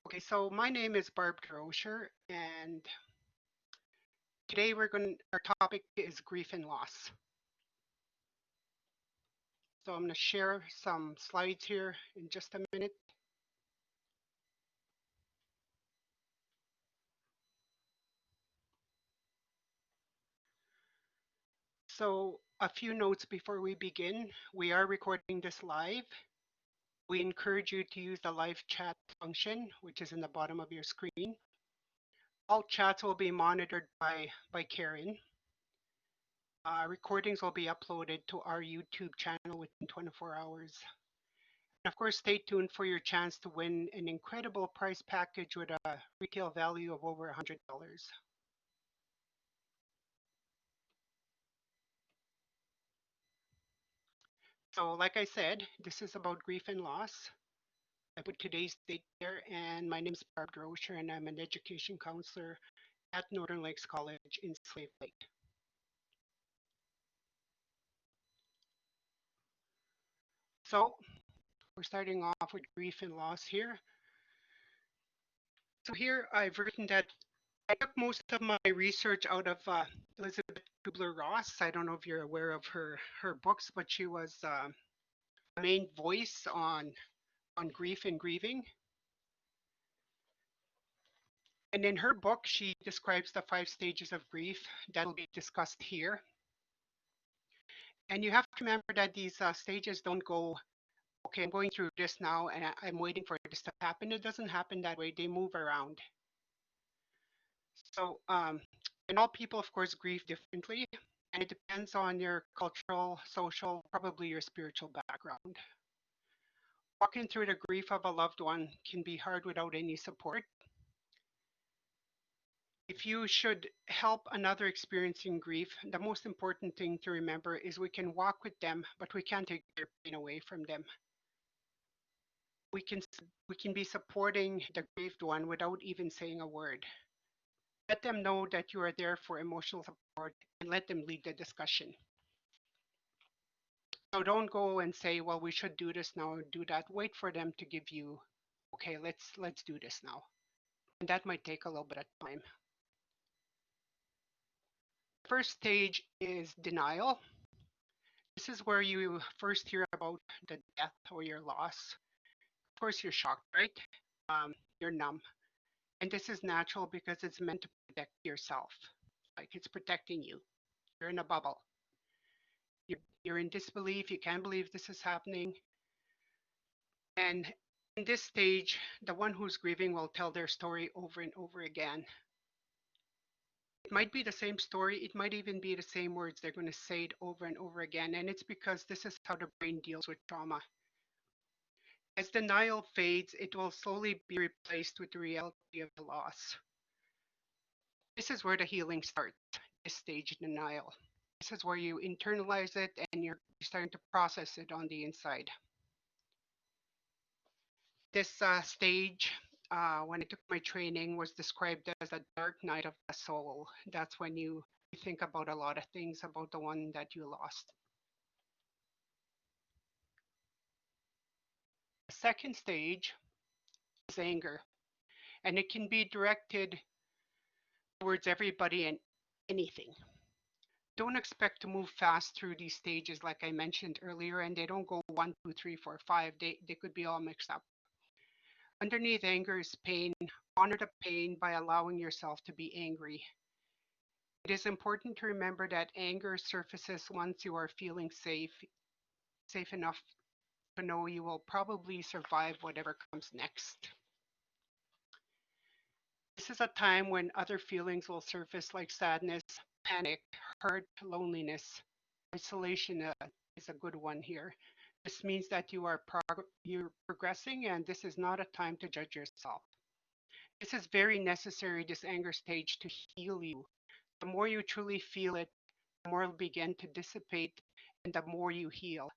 Okay, so my name is Barb Droscher, and today our topic is grief and loss. So I'm going to share some slides here in just a minute. So a few notes before we begin. We are recording this live. We encourage you to use the live chat function, which is in the bottom of your screen. All chats will be monitored by Karen. Recordings will be uploaded to our YouTube channel within 24 hours. And of course, stay tuned for your chance to win an incredible prize package with a retail value of over $100. So, like I said, this is about grief and loss. I put today's date there, and my name is Barb Droscher, and I'm an education counselor at Northern Lakes College in Slave Lake. So, we're starting off with grief and loss here. So, here I've written that I took most of my research out of Elizabeth Kubler-Ross. I don't know if you're aware of her books, but she was the main voice on grief and grieving. And in her book, she describes the 5 stages of grief that will be discussed here. And you have to remember that these stages don't go, okay, I'm going through this now and I'm waiting for this to happen. It doesn't happen that way. They move around. So, and all people, of course, grieve differently. And it depends on your cultural, social, probably your spiritual background. Walking through the grief of a loved one can be hard without any support. If you should help another experiencing grief, the most important thing to remember is we can walk with them, but we can't take their pain away from them. We can we can be supporting the grieved one without even saying a word. Let them know that you are there for emotional support and let them lead the discussion. So don't go and say, well, we should do this now or do that. Wait for them to give you, okay, let's do this now. And that might take a little bit of time. First stage is denial. This is where you first hear about the death or your loss. Of course, you're shocked, right? You're numb. And this is natural because it's meant to protect yourself. Like it's protecting you. You're in a bubble. You're in disbelief. You can't believe this is happening. And in this stage, the one who's grieving will tell their story over and over again. It might be the same story. It might even be the same words. They're going to say it over and over again. And it's because this is how the brain deals with trauma. As denial fades, it will slowly be replaced with the reality of the loss. This is where the healing starts, this stage, denial. This is where you internalize it and you're starting to process it on the inside. This stage, when I took my training, was described as a dark night of the soul. That's when you think about a lot of things about the one that you lost. The second stage is anger, and it can be directed towards everybody and anything. Don't expect to move fast through these stages like I mentioned earlier, and they don't go 1, 2, 3, 4, 5. They could be all mixed up. Underneath anger is pain. Honor the pain by allowing yourself to be angry. It is important to remember that anger surfaces once you are feeling safe enough to know you will probably survive whatever comes next. This is a time when other feelings will surface like sadness, panic, hurt, loneliness. Isolation is a good one here. This means that you're progressing, and this is not a time to judge yourself. This is very necessary, this anger stage, to heal you. The more you truly feel it, the more it'll begin to dissipate, and the more you heal.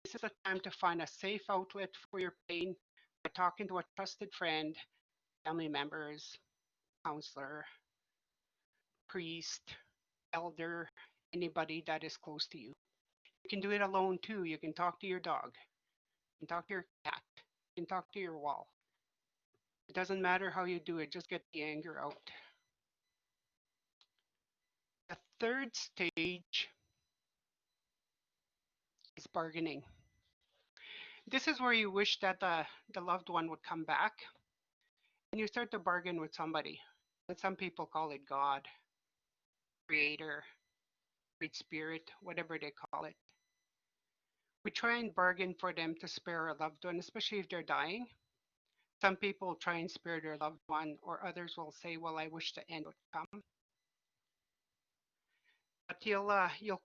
This is a time to find a safe outlet for your pain by talking to a trusted friend, family members, counselor, priest, elder, anybody that is close to you. You can do it alone too. You can talk to your dog. You can talk to your cat. You can talk to your wall. It doesn't matter how you do it, just get the anger out. The third stage is bargaining. This is where you wish that the loved one would come back and you start to bargain with somebody. And some people call it God, Creator, Great Spirit, whatever they call it. We try and bargain for them to spare a loved one, especially if they're dying. Some people try and spare their loved one, or others will say, "Well, I wish the end would come." But you'll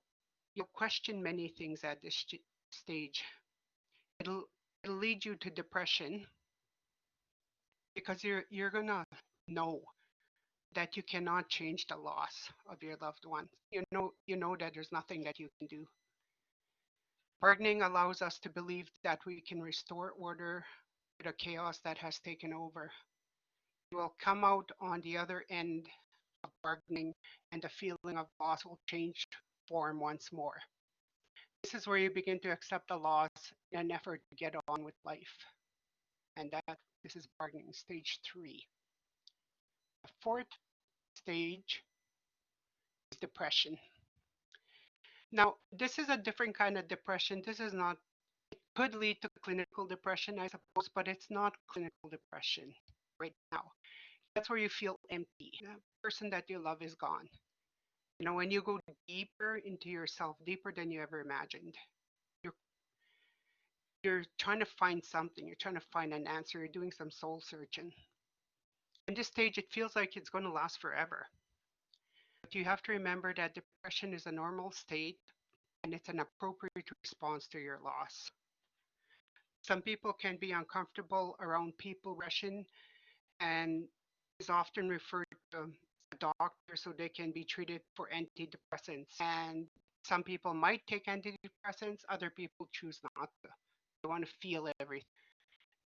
question many things at this stage. It'll it'll lead you to depression because you're gonna know that you cannot change the loss of your loved one. You know that there's nothing that you can do. Bargaining allows us to believe that we can restore order to the chaos that has taken over. You will come out on the other end of bargaining, and the feeling of loss will change form once more. This is where you begin to accept the loss in an effort to get on with life. And that this is bargaining stage 3. The fourth stage is depression. Now, this is a different kind of depression. This is not, could lead to clinical depression, I suppose, but it's not clinical depression right now. That's where you feel empty. The person that you love is gone. When you go deeper into yourself, deeper than you ever imagined, you're you're trying to find something. You're trying to find an answer. You're doing some soul searching. In this stage, it feels like it's going to last forever. But you have to remember that depression is a normal state and it's an appropriate response to your loss. Some people can be uncomfortable around people rushing and is often referred to a doctor so they can be treated for antidepressants. And some people might take antidepressants, other people choose not to. They want to feel everything.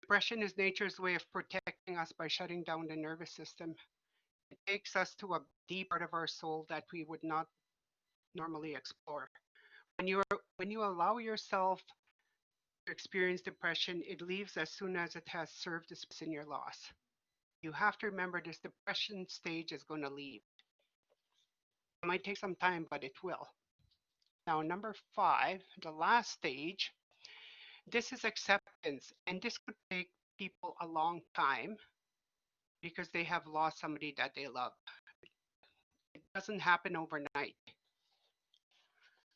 Depression is nature's way of protecting us by shutting down the nervous system. It takes us to a deep part of our soul that we would not normally explore. When you allow yourself to experience depression, it leaves as soon as it has served its purpose in your loss. You have to remember this depression stage is going to leave. It might take some time, but it will. Now, number 5, the last stage, this is acceptance. And this could take people a long time because they have lost somebody that they love. It doesn't happen overnight.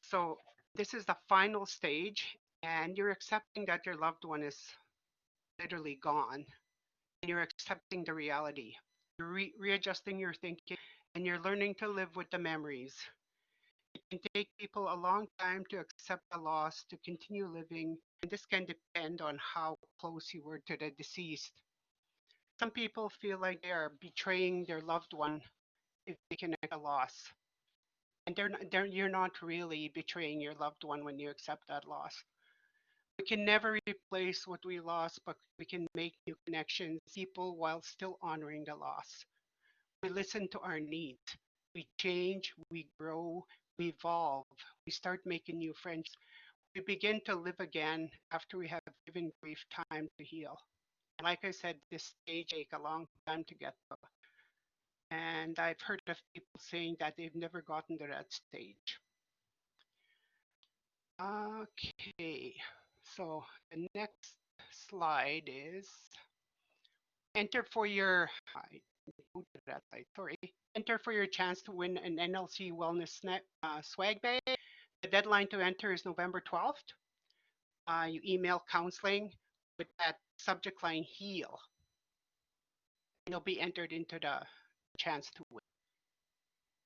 So, this is the final stage, and you're accepting that your loved one is literally gone, and you're accepting the reality. You're readjusting your thinking, and you're learning to live with the memories. It can take people a long time to accept the loss, to continue living, and this can depend on how close you were to the deceased. Some people feel like they are betraying their loved one if they connect a loss. And you're not really betraying your loved one when you accept that loss. We can never replace what we lost, but we can make new connections, people, while still honoring the loss. We listen to our needs. We change, we grow, we evolve. We start making new friends. We begin to live again after we have given grief time to heal. Like I said, this stage take a long time to get to. And I've heard of people saying that they've never gotten to that stage. Okay, so the next slide is enter for your I go to that site, sorry. Enter for your chance to win an NLC Wellness swag bag. The deadline to enter is November 12th. You email counseling with that subject line heal. You'll be entered into the chance to win.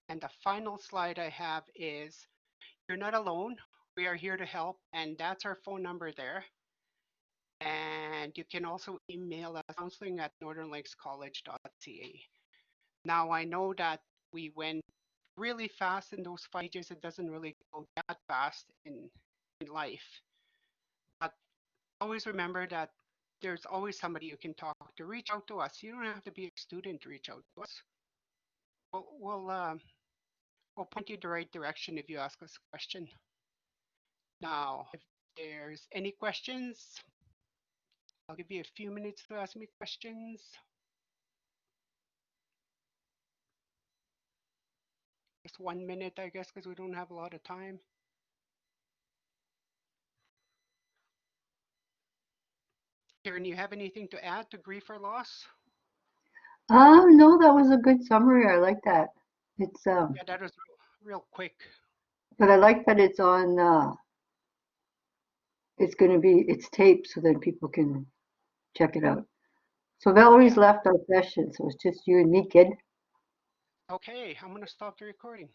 And the final slide I have is you're not alone. We are here to help, and that's our phone number there. And you can also email us counseling at northernlakescollege.ca. Now, I know that we went really fast in those 5 years. It doesn't really go that fast in life. But always remember that there's always somebody you can talk to. Reach out to us. You don't have to be a student to reach out to us. We'll point you the right direction if you ask us a question. Now, if there's any questions, I'll give you a few minutes to ask me questions. last 1 minute, I guess, because we don't have a lot of time. Karen, you have anything to add to grief or loss? No, that was a good summary. I like that. It's Yeah, that was real quick. but I like that it's on. It's going to be it's taped so then people can check it out. So Valerie's Yeah. left our session, so it's just you and me, kid. Okay, I'm gonna stop the recording.